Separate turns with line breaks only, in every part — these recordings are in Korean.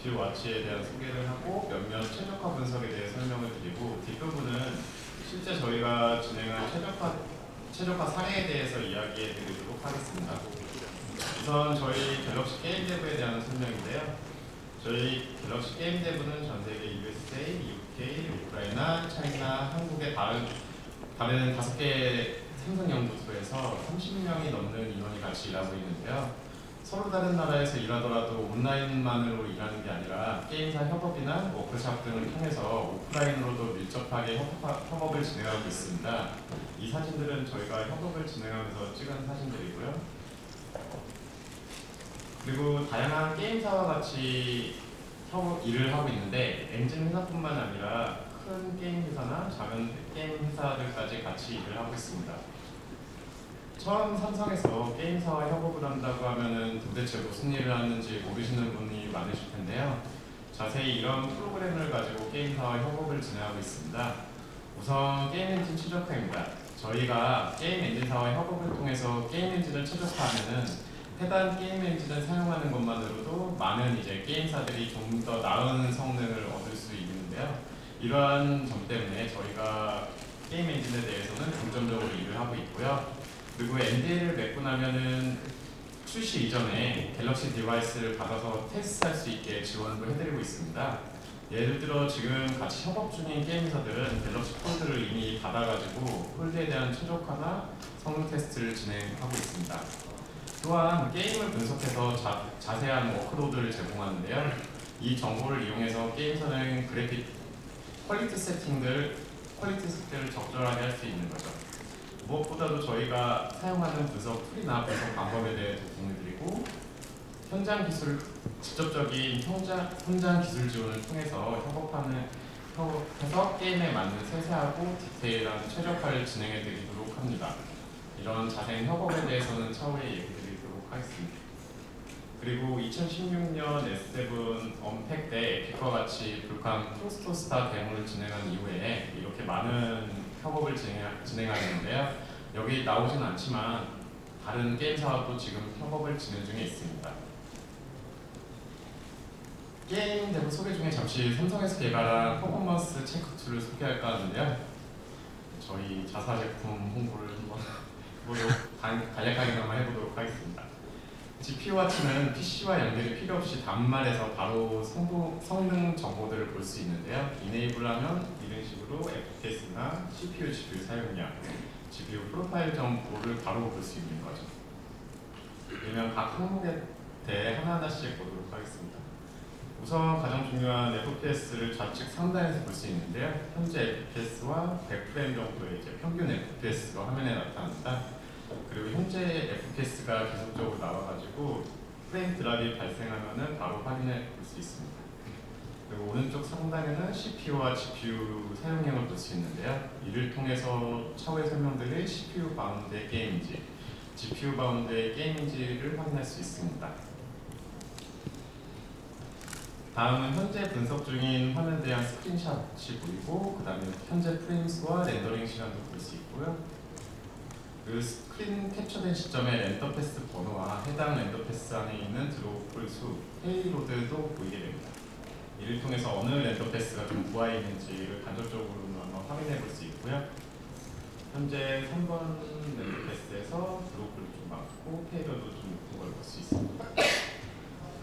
GPU 와치에 대한 소개를 하고 몇몇 최적화 분석에 대해 설명을 드리고 뒷부분은 실제 저희가 진행한 최적화 사례에 대해서 이야기해 드리도록 하겠습니다. 우선 저희 갤럭시 게임 대부에 대한 설명인데요. 저희 갤럭시 게임 대부는 전 세계 USA, UK, 우크라이나, 차이나, 한국의 다른 5개 생성 연구소에서 30명이 넘는 인원이 같이 일하고 있는데요. 서로 다른 나라에서 일하더라도 온라인만으로 일하는 게 아니라 게임사 협업이나 워크숍 등을 통해서 오프라인으로도 밀접하게 협업을 진행하고 있습니다. 이 사진들은 저희가 협업을 진행하면서 찍은 사진들이고요. 그리고 다양한 게임사와 같이 일을 하고 있는데 엔진 회사뿐만 아니라 큰 게임 회사나 작은 게임 회사들까지 같이 일을 하고 있습니다. 처음 삼성에서 게임사와 협업을 한다고 하면은 도대체 무슨 일을 하는지 모르시는 분이 많으실 텐데요. 자세히 이런 프로그램을 가지고 게임사와 협업을 진행하고 있습니다. 우선 게임 엔진 최적화입니다. 저희가 게임 엔진사와 협업을 통해서 게임 엔진을 최적화하면은 해당 게임 엔진을 사용하는 것만으로도 많은 게임사들이 좀 더 나은 성능을 얻을 수 있는데요. 이러한 점 때문에 저희가 게임 엔진에 대해서는 중점적으로 일을 하고 있고요. 그리고 NDA를 맺고 나면은 출시 이전에 갤럭시 디바이스를 받아서 테스트할 수 있게 지원을 해드리고 있습니다. 예를 들어 지금 같이 협업 중인 게임사들은 갤럭시 폴드를 이미 받아가지고 폴드에 대한 최적화나 성능 테스트를 진행하고 있습니다. 또한 게임을 분석해서 자세한 워크로드를 제공하는데요. 이 정보를 이용해서 게임사는 그래픽 퀄리티 세팅들을 적절하게 할 수 있는 거죠. 무엇보다도 저희가 사용하는 분석 툴이나 분석 방법에 대해 도움을 드리고 직접적인 현장 기술 지원을 통해서 협업해서 게임에 맞는 세세하고 디테일한 최적화를 진행해 드리도록 합니다. 이런 자세한 협업에 대해서는 차후에 얘기 드리도록 하겠습니다. 그리고 2016년 S7 언팩 때 에픽과 같이 불칸 프로스토스타 데모를 진행한 이후에 이렇게 많은 협업을 진행하는데요. 여기 나오진 않지만 다른 게임사와도 지금 협업을 진행 중에 있습니다. 게임 데모 소개 중에 잠시 삼성에서 개발한 퍼포먼스 체크 툴을 소개할까 하는데요. 저희 자사 제품 홍보를 한번 간략하게나마 해보도록 하겠습니다. GPU 와치는 PC와 연결이 필요 없이 단말에서 바로 성능 정보들을 볼 수 있는데요. 이네이블하면 이런 식으로 FPS나 CPU, GPU 사용량, GPU 프로파일 정보를 바로 볼 수 있는 거죠. 그러면 각 항목에 대해 하나하나씩 보도록 하겠습니다. 우선 가장 중요한 FPS를 좌측 상단에서 볼 수 있는데요. 현재 FPS와 100프레임 정도의 평균 FPS가 화면에 나타납니다. 그리고 현재 FPS가 계속적으로 나와가지고 프레임 드랍이 발생하면은 바로 확인해 볼 수 있습니다. 그리고 오른쪽 상단에는 CPU와 GPU 사용량을 볼 수 있는데요. 이를 통해서 차후에 설명드릴 CPU 바운드의 게임인지, GPU 바운드의 게임인지를 확인할 수 있습니다. 다음은 현재 분석 중인 화면에 대한 스크린샷이 보이고, 그 다음에 현재 프레임수와 렌더링 시간도 볼 수 있고요. 그 스크린 캡처된 시점의 렌더 패스 번호와 해당 렌더 패스 안에 있는 드로플 수, 페이로드도 보이게 됩니다. 이를 통해서 어느 렌더 패스가 좀 부하해 있는지를 간접적으로 한번 확인해 볼 수 있고요. 현재 3번 렌더 패스에서 드로플이 좀 많고 페이로드 좀 높은 걸 볼 수 있습니다.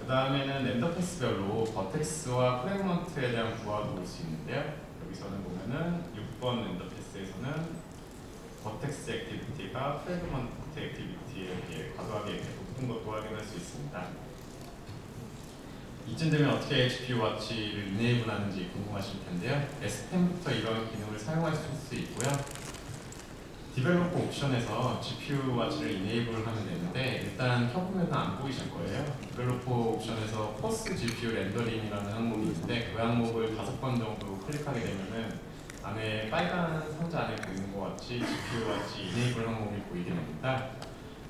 그 다음에는 렌더 패스별로 버텍스와 프래그먼트에 대한 부하도 볼 수 있는데요. 여기서는 보면은 6번 렌더 패스에서는 버텍스 액티비티가 프래그먼트 액티비티에 과도하게 높은 것도 확인할 수 있습니다. 이쯤 되면 어떻게 GPU 와치를 이네이블 하는지 궁금하실 텐데요. S10부터 이런 기능을 사용하실 수 있고요. 디벨로퍼 옵션에서 GPU 와치를 이네이블 하면 되는데 일단 켜보면 안 보이실 거예요. 디벨로퍼 옵션에서 포스 GPU 렌더링이라는 항목이 있는데 그 항목을 5번 정도 클릭하게 되면은 안에 빨간 상자 안에 보이는 것 같이 GPU 와치 이네이블 항목이 보이게 됩니다.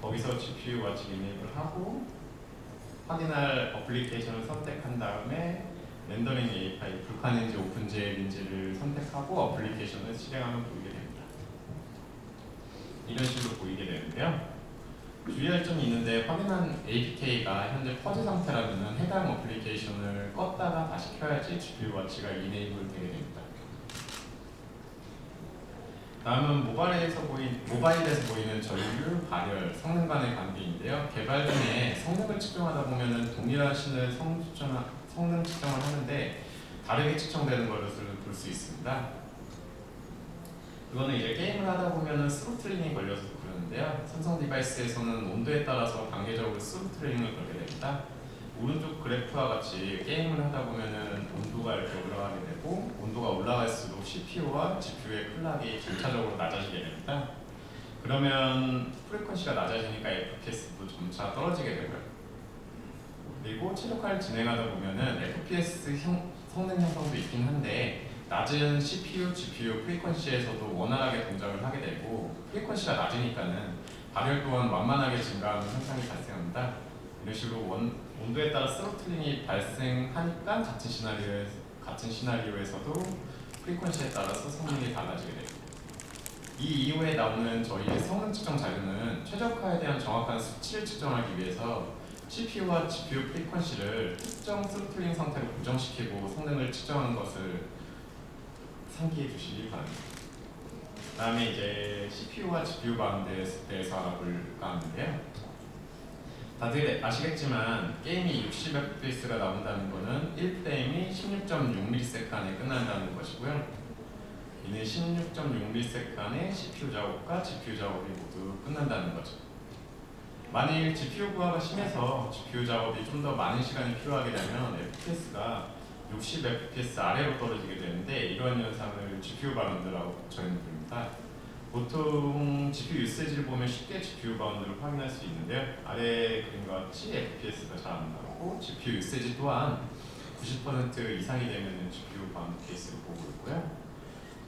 거기서 GPU 와치 이네이블하고 확인할 어플리케이션을 선택한 다음에 렌더링 API, 불칸인지 오픈GL인지를 선택하고 어플리케이션을 실행하면 보이게 됩니다. 이런 식으로 보이게 되는데요. 주의할 점이 있는데 확인한 APK가 현재 퍼지 상태라면 해당 어플리케이션 노티피케이션을 껐다가 다시 켜야지 GPU 워치가 이네이블 되게 됩니다. 다음은 모바일에서 보이는 전류, 발열, 성능 간의 관계인데요. 개발 중에 성능을 측정하다 보면은 동일한 신을 성능 측정을 하는데 다르게 측정되는 것을 볼 수 있습니다. 이거는 이제 게임을 하다 보면은 스로틀링이 걸려서 그러는데요. 삼성 디바이스에서는 온도에 따라서 단계적으로 스로틀링을 걸게 됩니다. 오른쪽 그래프와 같이 게임을 하다 보면은 온도가 이렇게 올라가게 되고, 온도가 올라갈수록 CPU와 GPU의 클락이 점차적으로 낮아지게 됩니다. 그러면 프리퀀시가 낮아지니까 FPS도 점차 떨어지게 되고요. 그리고 최적화를 진행하다 보면은 FPS 성능 향상도 있긴 한데, 낮은 CPU, GPU 프리퀀시에서도 원활하게 동작을 하게 되고, 프리퀀시가 낮으니까는 발열 또한 완만하게 증가하는 현상이 발생합니다. 이런 식으로 온도에 따라 스로틀링이 발생하니까 같은 시나리오에서도 프리퀀시에 따라서 성능이 달라지게 됩니다. 이 이후에 나오는 저희의 성능 측정 자료는 최적화에 대한 정확한 수치를 측정하기 위해서 CPU와 GPU 프리퀀시를 특정 스로틀링 상태로 고정시키고 성능을 측정하는 것을 상기해 주시기 바랍니다. 다음에 이제 CPU와 GPU 바운드에 대해서 알아볼까 하는데요. 다들 아시겠지만 게임이 60fps가 나온다는 것은 1프레임이 16.6ms 안에 끝난다는 것이고요. 이는 16.6ms 안에 CPU 작업과 GPU 작업이 모두 끝난다는 거죠. 만일 GPU 부하가 심해서 GPU 작업이 좀 더 많은 시간이 필요하게 되면 FPS가 60fps 아래로 떨어지게 되는데, 이러한 현상을 GPU 바운드라고 저희는 부릅니다. 보통 GPU 유세지를 보면 쉽게 GPU 바운드를 확인할 수 있는데요. 아래 그림과 같이 FPS가 잘 안 나오고, GPU 유세지 또한 90% 이상이 되면 GPU 바운드 케이스를 보고 있고요.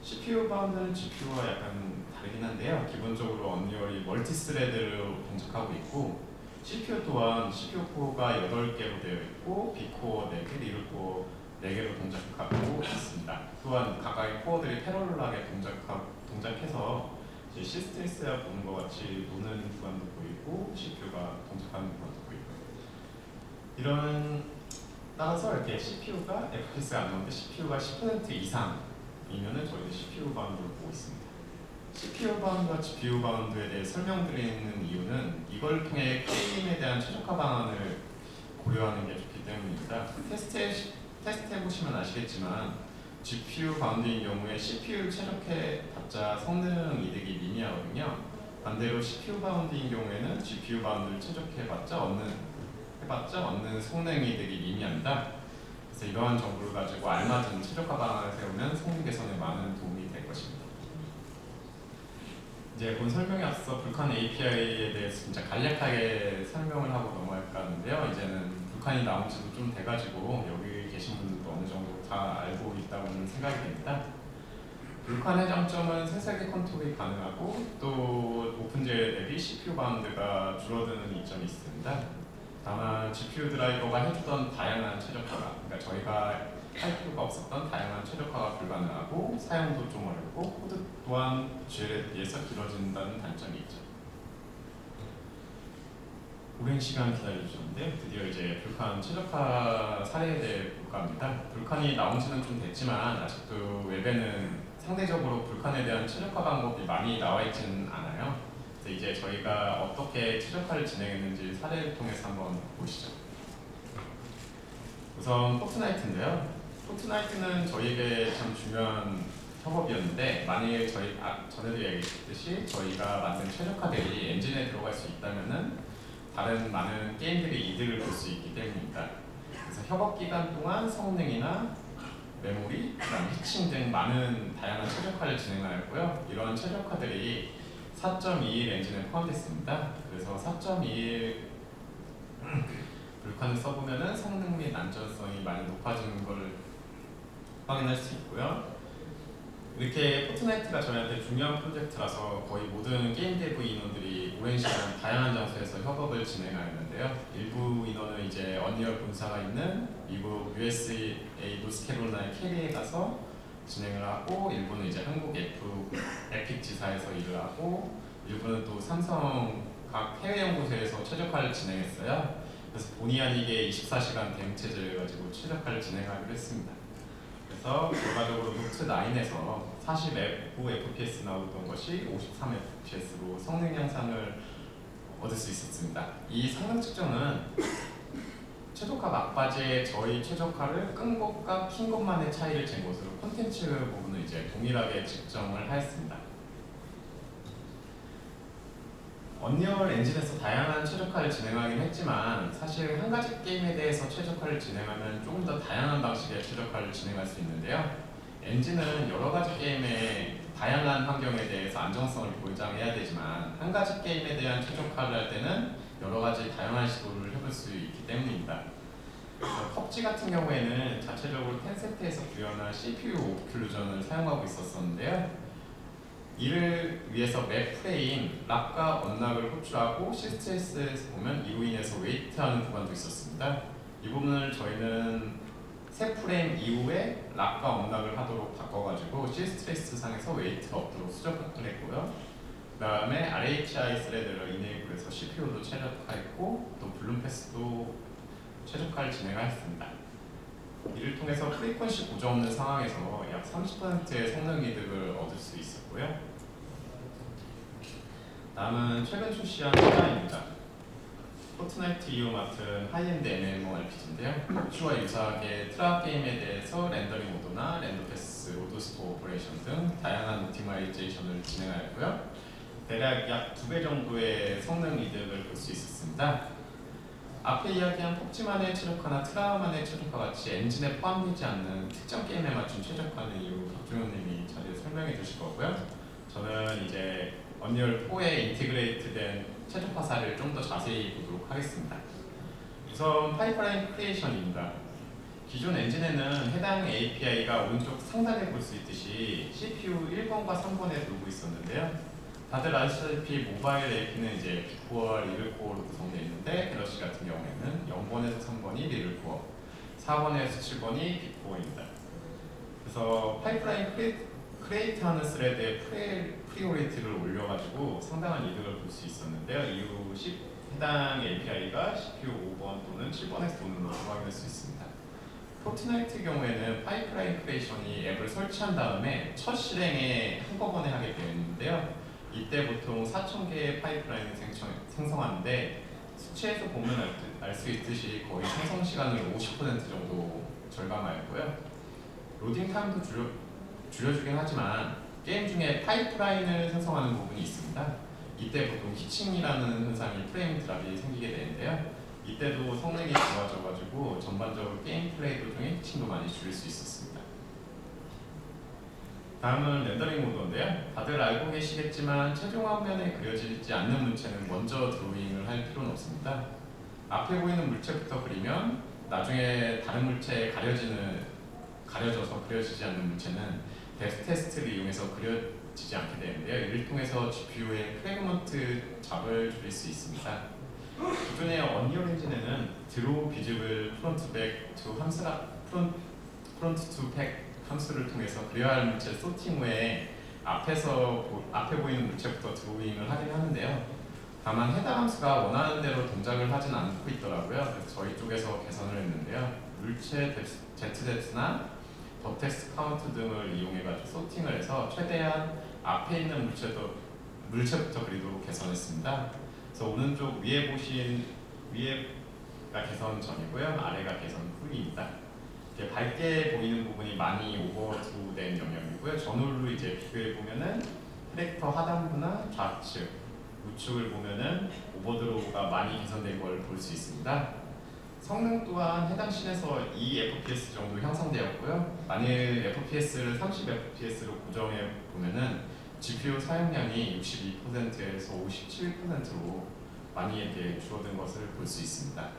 CPU 바운드는 GPU와 약간 다르긴 한데요. 기본적으로 언리얼이 멀티스레드로 동작하고 있고, CPU 또한 CPU 코어가 8개로 되어 있고, B코어 4개, 리을코어 4개로 동작하고 있습니다. 또한 각각의 코어들이 패러럴하게 동작해서 시스템스야 보는 것 같이 노는 구간도 보이고, CPU가 동작하는 구간도 보이고요. 따라서 이렇게 CPU가 FPS가 안 나오는데 CPU가 10% 이상이면은 저희는 CPU 바운드를 보고 있습니다. CPU 바운드와 GPU 바운드에 대해 설명드리는 이유는 이걸 통해 게임에 대한 최적화 방안을 고려하는 게 좋기 때문입니다. 테스트해보시면 아시겠지만 GPU 바운드인 경우에 CPU를 최적해봤자 성능 이득이 미미하거든요. 반대로 CPU 바운드인 경우에는 GPU 바운드를 최적해봤자 얻는 성능 이득이 미미합니다. 그래서 이러한 정보를 가지고 알맞은 최적화 방안을 세우면 성능 개선에 많은 도움이 될 것입니다. 이제 본 설명에 앞서 불칸 API에 대해서 진짜 간략하게 설명을 하고 넘어갈까 하는데요. 이제는 불칸이 나온 지도 좀 돼가지고 여기 계신 분들도 어느 정도 다 알고 있다고는 생각이 됩니다. 불칸의 장점은 세세하게 컨트롤이 가능하고, 또 오픈젤 대비 CPU 바운드가 줄어드는 이점이 있습니다. 다만 GPU 드라이버가 해주던 다양한 최적화가, 그러니까 저희가 할 필요가 없었던 다양한 최적화가 불가능하고, 사용도 좀 어렵고, 코드 또한 GL에 비해서 길어진다는 단점이 있죠. 오랜 시간 기다려주셨는데 드디어 이제 불칸 최적화 사례에 대해 볼까 합니다. 불칸이 나온 지는 좀 됐지만 아직도 웹에는 상대적으로 불칸에 대한 최적화 방법이 많이 나와 있지는 않아요. 그래서 이제 저희가 어떻게 최적화를 진행했는지 사례를 통해서 한번 보시죠. 우선 포트나이트인데요. 포트나이트는 저희에게 참 중요한 협업이었는데, 만일 전에도 얘기했듯이 저희가 만든 최적화들이 엔진에 들어갈 수 있다면은 다른 많은 게임들이 이득을 볼 수 있기 때문입니다. 그래서 협업 기간 동안 성능이나 메모리, 그다음 해칭 등 많은 다양한 최적화를 진행하였고요. 이러한 최적화들이 4.21 엔진에 포함됐습니다. 그래서 4.21 불칸을 써보면은 성능 및 안전성이 많이 높아지는 것을 확인할 수 있고요. 이렇게 포트나이트가 저희한테 중요한 프로젝트라서 거의 모든 게임 데브 인원들이 오랜 시간 다양한 장소에서 협업을 진행하였는데요. 일부 인원은 이제 언리얼 본사가 있는 미국 USA 노스캐롤라이나 캐리에 가서 진행을 하고, 일부는 이제 한국 에픽 지사에서 일을 하고, 일부는 또 삼성 각 해외 연구소에서 최적화를 진행했어요. 그래서 본의 아니게 24시간 대응 체제를 가지고 최적화를 진행하기로 했습니다. 그래서 결과적으로 노트 9에서 49 FPS 나오던 것이 53 FPS로 성능 향상을 얻을 수 있었습니다. 이 성능 측정은 최적화 막바지에 저희 최적화를 끈 것과 킨 것만의 차이를 잰 것으로 콘텐츠 부분을 이제 동일하게 측정을 하였습니다. 언리얼 엔진에서 다양한 최적화를 진행하긴 했지만 사실 한 가지 게임에 대해서 최적화를 진행하면 조금 더 다양한 방식의 최적화를 진행할 수 있는데요. 엔진은 여러 가지 게임의 다양한 환경에 대해서 안정성을 보장해야 되지만 한 가지 게임에 대한 최적화를 할 때는 여러 가지 다양한 시도를 해볼 수 있기 때문입니다. PUBG 같은 경우에는 자체적으로 텐세트에서 구현한 CPU 오클루전을 사용하고 있었는데요. 이를 위해서 맵 프레임 락과 언락을 호출하고 CSS에서 보면 이로 인해서 웨이트하는 구간도 있었습니다. 이 부분을 저희는 새 프레임 이후에 락과 언락을 하도록 바꿔가지고 CSS 상에서 웨이트가 없도록 수정을 했고요. 그 다음에 RHI 스레드를 이네이블해서 CPU도 최적화했고 또 블룸 패스도 최적화를 진행하였습니다. 이를 통해서 프리퀀시 고정 없는 상황에서 약 30%의 성능 이득을 얻을 수 있었고요. 다음은 최근 출시한 테라입니다. 포트나이트 이후 맡은 하이엔드 MMORPG인데요. 유추와 유사하게 트라 게임에 대해서 렌더링 오도나 렌더 패스, 로드 스토어 오퍼레이션 등 다양한 오티마이제이션을 진행하였고요. 대략 약 2배 정도의 성능 이득을 볼 수 있었습니다. 앞에 이야기한 PUBG만의 최적화나 트라만의 최적화 같이 엔진에 포함되지 않는 특정 게임에 맞춘 최적화는 이후 박종현님이 자리에 설명해 주실 거고요. 저는 이제 언리얼 4에 인티그레이트된 최적화 사례를 좀 더 자세히 보도록 하겠습니다. 우선 파이프라인 크리에이션입니다. 기존 엔진에는 해당 API가 오른쪽 상단에 볼 수 있듯이 CPU 1번과 3번에 돌고 있었는데요. 다들 아시다시피 모바일 AP는 이제 빅코어와 리들코어로 구성되어 있는데 갤럭시 같은 경우에는 0번에서 3번이 리들코어, 4번에서 7번이 빅코어입니다. 그래서 파이프라인 크리에이트하는 스레드의 프리오리티를 올려가지고 상당한 이득을 볼 수 있었는데요. 이후 해당 API가 CPU 5번 또는 7번에서 도는 것으로 확인할 수 있습니다. 포트나이트 경우에는 파이프라인 크리에이션이 앱을 설치한 다음에 첫 실행에 한꺼번에 하게 되어 있는데요. 이때 보통 4,000개의 파이프라인을 생성하는데 수치에서 보면 알 수 있듯이 거의 생성 시간을 50% 정도 절감하였고요. 로딩 타임도 줄여주긴 하지만 게임 중에 파이프라인을 생성하는 부분이 있습니다. 이때 보통 히칭이라는 현상이 프레임 드랍이 생기게 되는데요. 이때도 성능이 좋아져가지고 전반적으로 게임 플레이 도중에 히칭도 많이 줄일 수 있었습니다. 다음은 렌더링 모드인데요. 다들 알고 계시겠지만 최종 화면에 그려지지 않는 물체는 먼저 드로잉을 할 필요는 없습니다. 앞에 보이는 물체부터 그리면 나중에 다른 물체에 가려져서 그려지지 않는 물체는 뎁스 테스트를 이용해서 그려지지 않게 되는데요. 이를 통해서 GPU의 프래그먼트 잡을 줄일 수 있습니다. 기존의 언리얼 엔진에는 드로우 비즈블 프론트 백 투 프론트 투 백 함수를 통해서 그려야 할 물체 소팅 후에 앞에 보이는 물체부터 드로잉을 하긴 하는데요. 다만 해당 함수가 원하는 대로 동작을 하진 않고 있더라고요. 그래서 저희 쪽에서 개선을 했는데요. 물체 ZDEPS나 버텍스 카운트 등을 이용해가지고 소팅을 해서 최대한 앞에 있는 물체부터 그리도록 개선했습니다. 그래서 오른쪽 위에가 개선 전이고요. 아래가 개선 후입니다. 밝게 보이는 부분이 많이 오버드로우된 영역이고요. 전후로 이제 비교해 보면은 캐릭터 하단부나 좌측, 우측을 보면은 오버드로우가 많이 개선된 걸 볼 수 있습니다. 성능 또한 해당 씬에서 2 FPS 정도 형성되었고요. 만일 FPS를 30 FPS로 고정해 보면은 GPU 사용량이 62%에서 57%로 많이 이렇게 줄어든 것을 볼 수 있습니다.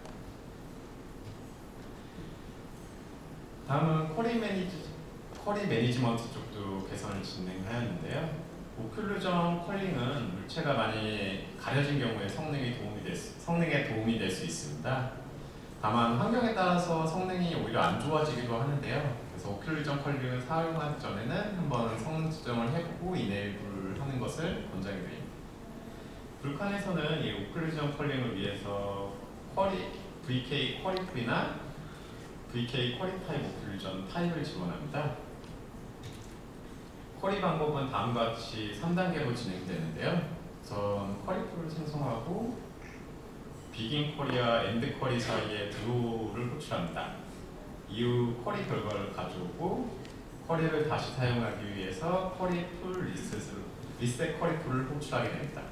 다음은 쿼리 매니지먼트 쪽도 개선을 진행하였는데요. 오클루전 컬링은 물체가 많이 가려진 경우에 성능에 도움이 될 수 있습니다. 다만 환경에 따라서 성능이 오히려 안 좋아지기도 하는데요. 그래서 오클루전 컬링을 사용하기 전에는 한번 성능 측정을 해보고 이네이블 하는 것을 권장해드립니다. 불칸에서는 이 오클루전 컬링을 위해서 VK 쿼리 풀이나 VK 쿼리 타입 오클루전 타입을 지원합니다. 쿼리 방법은 다음과 같이 3단계로 진행되는데요. 우선 쿼리 풀을 생성하고 비긴 쿼리와 엔드 쿼리 사이에 드로우를 호출합니다. 이후 쿼리 결과를 가져오고 쿼리를 다시 사용하기 위해서 쿼리 풀 리셋 쿼리 풀을 호출하게 됩니다.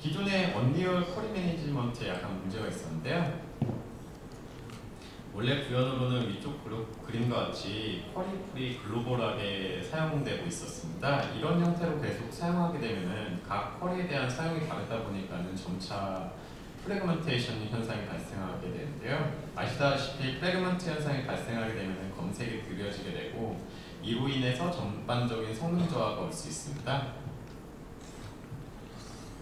기존의 언리얼 쿼리 매니지먼트에 약간 문제가 있었는데요. 원래 구현으로는 위쪽 그림과 같이 쿼리 풀이 글로벌하게 사용되고 있었습니다. 이런 형태로 계속 사용하게 되면은 각 쿼리에 대한 사용이 다르다 보니까는 점차 프래그먼테이션 현상이 발생하게 되는데요. 아시다시피 프래그먼트 현상이 발생하게 되면 검색이 느려지게 되고 이로 인해서 전반적인 성능 저하가 올 수 있습니다.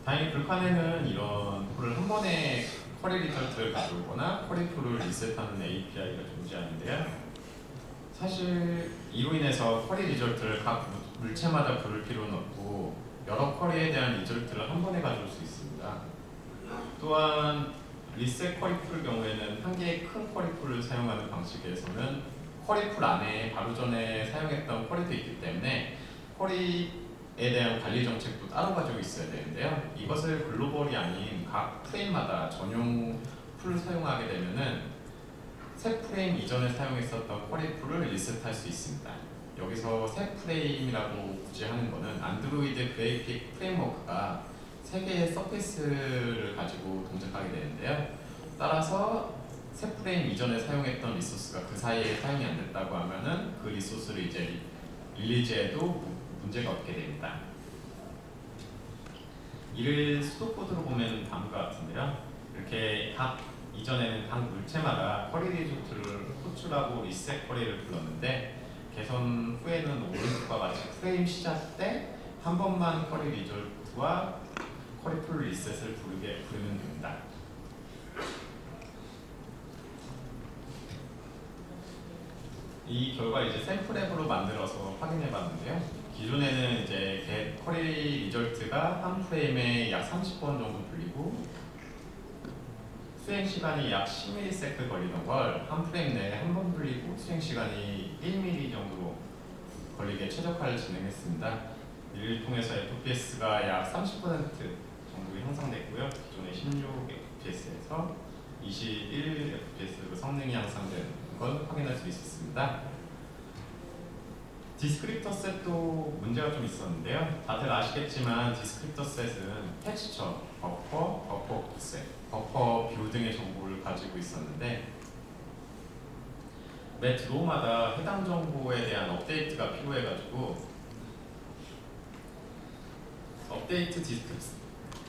다행히 불칸에는 이런 풀을 한 번에 쿼리 리절트를 가져오거나 쿼리 풀을 리셋하는 API가 존재하는데요. 사실 이로 인해서 쿼리 리절트를 각 물체마다 부를 필요는 없고 여러 쿼리에 대한 리절트를 한 번에 가져올 수 있습니다. 또한 리셋 쿼리 풀 경우에는 한 개의 큰 쿼리 풀을 사용하는 방식에서는 쿼리 풀 안에 바로 전에 사용했던 쿼리도 있기 때문에 쿼리에 대한 관리 정책도 따로 가지고 있어야 되는데요. 이것을 글로벌이 아닌 각 프레임마다 전용 풀을 사용하게 되면은 새 프레임 이전에 사용했었던 쿼리 풀을 리셋할 수 있습니다. 여기서 새 프레임이라고 굳이 하는 것은 안드로이드 그래픽 프레임워크가 3개의 서페이스를 가지고 동작하게 되는데요. 따라서 새 프레임 이전에 사용했던 리소스가 그 사이에 사용이 안 됐다고 하면은 그 리소스를 이제 릴리즈에도 문제가 없게 됩니다. 이를 수도코드로 보면 다음과 같은데요. 이렇게 이전에는 각 물체마다 쿼리 리조트를 호출하고 리셋 쿼리를 불렀는데 개선 후에는 오른쪽과 같이 프레임 시작 때 한 번만 쿼리 리조트와 쿼리 풀 리셋을 부르면 됩니다. 이 결과 이제 샘플 앱으로 만들어서 확인해 봤는데요. 기존에는 이제 get 쿼리 리절트가 한 프레임에 약 30번 정도 불리고 수행 시간이 약 10ms 걸리던 걸 한 프레임 내에 한 번 불리고 수행 시간이 1ms 정도로 걸리게 최적화를 진행했습니다. 이를 통해서 FPS가 약 30% 정도 향상됐고요. 기존의 16fps에서 21fps로 성능이 향상된 건 확인할 수 있었습니다. 디스크립터 셋도 문제가 좀 있었는데요. 다들 아시겠지만 디스크립터 셋은 텍스처, 버퍼 오프셋, 버퍼 뷰 등의 정보를 가지고 있었는데 매 드로우마다 해당 정보에 대한 업데이트가 필요해가지고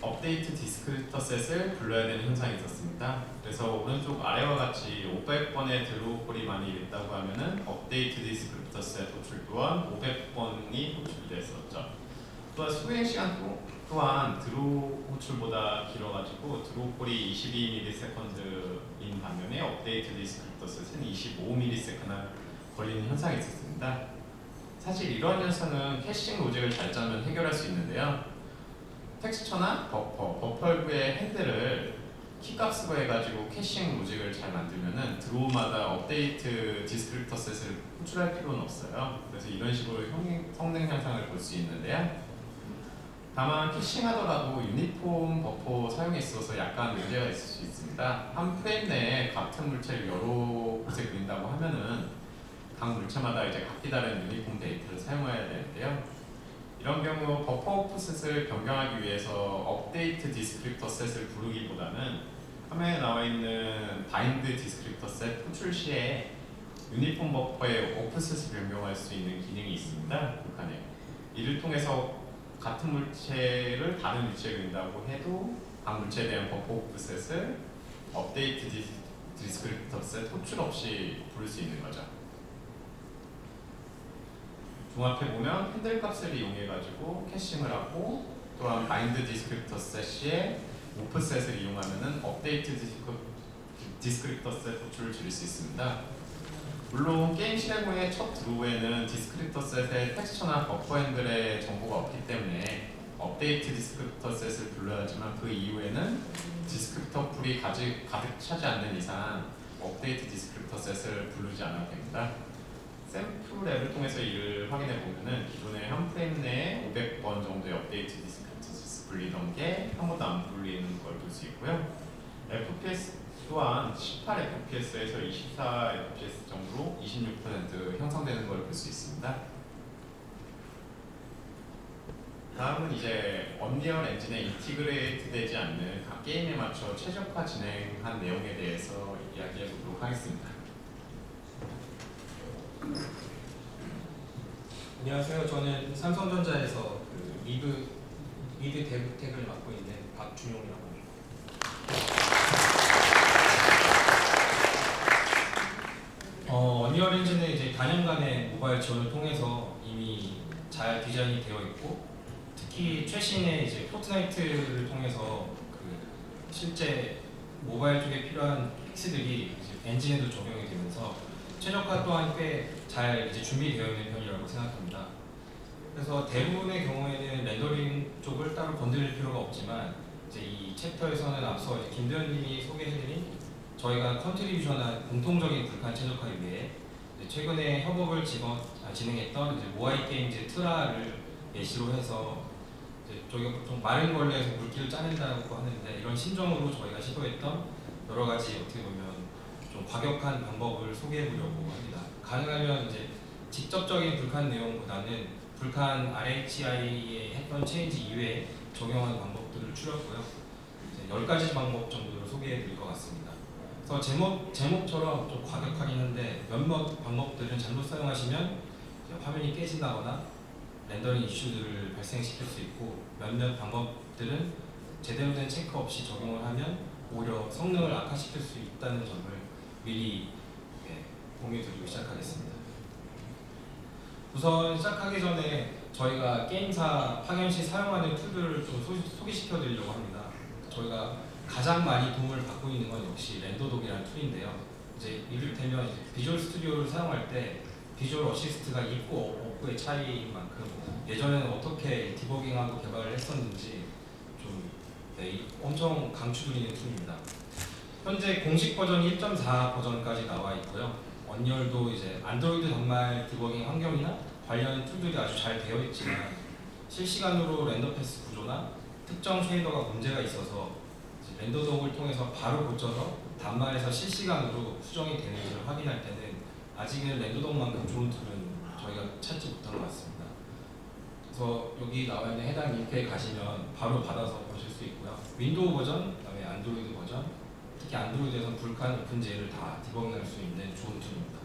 업데이트 디스크립터 셋을 불러야 되는 현상이 있었습니다. 그래서 오른쪽 아래와 같이 500번의 드로우 콜이 많이 있다고 하면은 업데이트 디스크립터 셋 호출 또한 500번이 호출됐었죠. 또한 수행 시간 또한 드로우 호출보다 길어가지고 드로우 콜이 22ms인 반면에 업데이트 디스크립터 셋은 25ms나 걸리는 현상이 있었습니다. 사실 이런 현상은 캐싱 로직을 잘 짜면 해결할 수 있는데요. 텍스처나 버퍼의 핸들을 키값으로 해가지고 캐싱 로직을 잘 만들면은 드로우마다 업데이트 디스크립터 셋을 호출할 필요는 없어요. 그래서 이런 식으로 성능 향상을 볼 수 있는데요. 다만 캐싱하더라도 유니폼 버퍼 사용에 있어서 약간 문제가 있을 수 있습니다. 한 프레임 내에 같은 물체를 여러 곳에 그린다고 하면은 각 물체마다 이제 각기 다른 유니폼 데이터를 사용해야 되는데요. 이런 경우 버퍼 오프셋을 변경하기 위해서 업데이트 디스크립터 셋을 부르기보다는 화면에 나와 있는 바인드 디스크립터 셋 호출 시에 유니폼 버퍼의 오프셋을 변경할 수 있는 기능이 있습니다. 북한에 이를 통해서 같은 물체를 다른 물체에 그린다고 해도 각 물체에 대한 버퍼 오프셋을 업데이트 디스크립터 셋 호출 없이 부를 수 있는 거죠. 종합해 보면 핸들 값을 이용해 가지고 캐싱을 하고 또한 바인드 디스크립터 셋에 오프셋을 이용하면은 업데이트 디스크립터 셋 호출을 줄일 수 있습니다. 물론 게임 실행 후에 첫 드로우에는 디스크립터 셋의 텍스처나 버퍼 핸들의 정보가 없기 때문에 업데이트 디스크립터 셋을 불러야 하지만 그 이후에는 디스크립터 풀이 가득 차지 않는 이상 업데이트 디스크립터 셋을 부르지 않아도 됩니다. 샘플 앱을 통해서 이를 확인해 보면은 기존에 한 프레임 내에 500번 정도의 업데이트 디스크립터 셋을 불리던 게 한 번도 안 불리는 걸 볼 수 있고요. FPS 또한 18fps에서 24fps 정도로 26% 형성되는 걸 볼 수 있습니다. 다음은 이제 언리얼 엔진에 인티그레이트 되지 않는 각 게임에 맞춰 최적화 진행한 내용에 대해서 이야기해 보도록 하겠습니다.
안녕하세요. 저는 삼성전자에서 그 리드 데브텍을 맡고 있는 박준용이라고 합니다. 언리얼 엔진은 이제 단연간의 모바일 지원을 통해서 이미 잘 디자인이 되어 있고, 특히 최신의 이제 포트나이트를 통해서 그 실제 모바일 쪽에 필요한 픽스들이 이제 엔진에도 적용이 되면서 최적화 또한 꽤 잘 이제 준비되어 있는 편이라고 생각합니다. 그래서 대부분의 경우에는 렌더링 쪽을 따로 건드릴 필요가 없지만, 이제 이 챕터에서는 앞서 이제 김대현님이 소개해드린 저희가 컨트리뷰션한 공통적인 불칸 최적화를 위해 최근에 협업을 진행했던 이제 모아이 게임즈 트라를 예시로 해서 이제 저희가 좀 마른 걸레에서 물기를 짜낸다고 하는데, 이런 심정으로 저희가 시도했던 여러 가지 어떻게 보면 좀 과격한 방법을 소개해 보려고 합니다. 가능하면 이제 직접적인 불칸 내용보다는 불칸 RHI에 했던 체인지 이외에 적용한 방법들을 추렸고요. 이제 10가지 방법 정도를 소개해 드릴 것 같습니다. 그래서 제목처럼 좀 과격하긴 한데 몇몇 방법들은 잘못 사용하시면 화면이 깨진다거나 렌더링 이슈들을 발생시킬 수 있고, 몇몇 방법들은 제대로 된 체크 없이 적용을 하면 오히려 성능을 악화시킬 수 있다는 점을 미리 공유드리고 시작하겠습니다. 우선 시작하기 전에 저희가 게임사 파견 시 사용하는 툴들을 좀 소개시켜 드리려고 합니다. 저희가 가장 많이 도움을 받고 있는 건 역시 렌더독이라는 툴인데요. 이제 이를테면 비주얼 스튜디오를 사용할 때 비주얼 어시스트가 있고 없고의 차이인 만큼 예전에는 어떻게 디버깅하고 개발을 했었는지 좀 엄청 강추드리는 툴입니다. 현재 공식 버전 1.4 버전까지 나와 있고요. 언리얼도 이제 안드로이드 단말 디버깅 환경이나 관련 툴들이 아주 잘 되어 있지만, 실시간으로 렌더 패스 구조나 특정 쉐이더가 문제가 있어서 렌더독을 통해서 바로 고쳐서 단말에서 실시간으로 수정이 되는지를 확인할 때는 아직은 렌더독만큼 좋은 툴은 저희가 찾지 못한 것 같습니다. 그래서 여기 나와 있는 해당 링크에 가시면 바로 받아서 보실 수 있고요. 윈도우 버전, 그다음에 안드로이드 버전, 특히 안드로이드에서는 불칸, 오픈제이를 다 디버깅할 수 있는 좋은 툴입니다.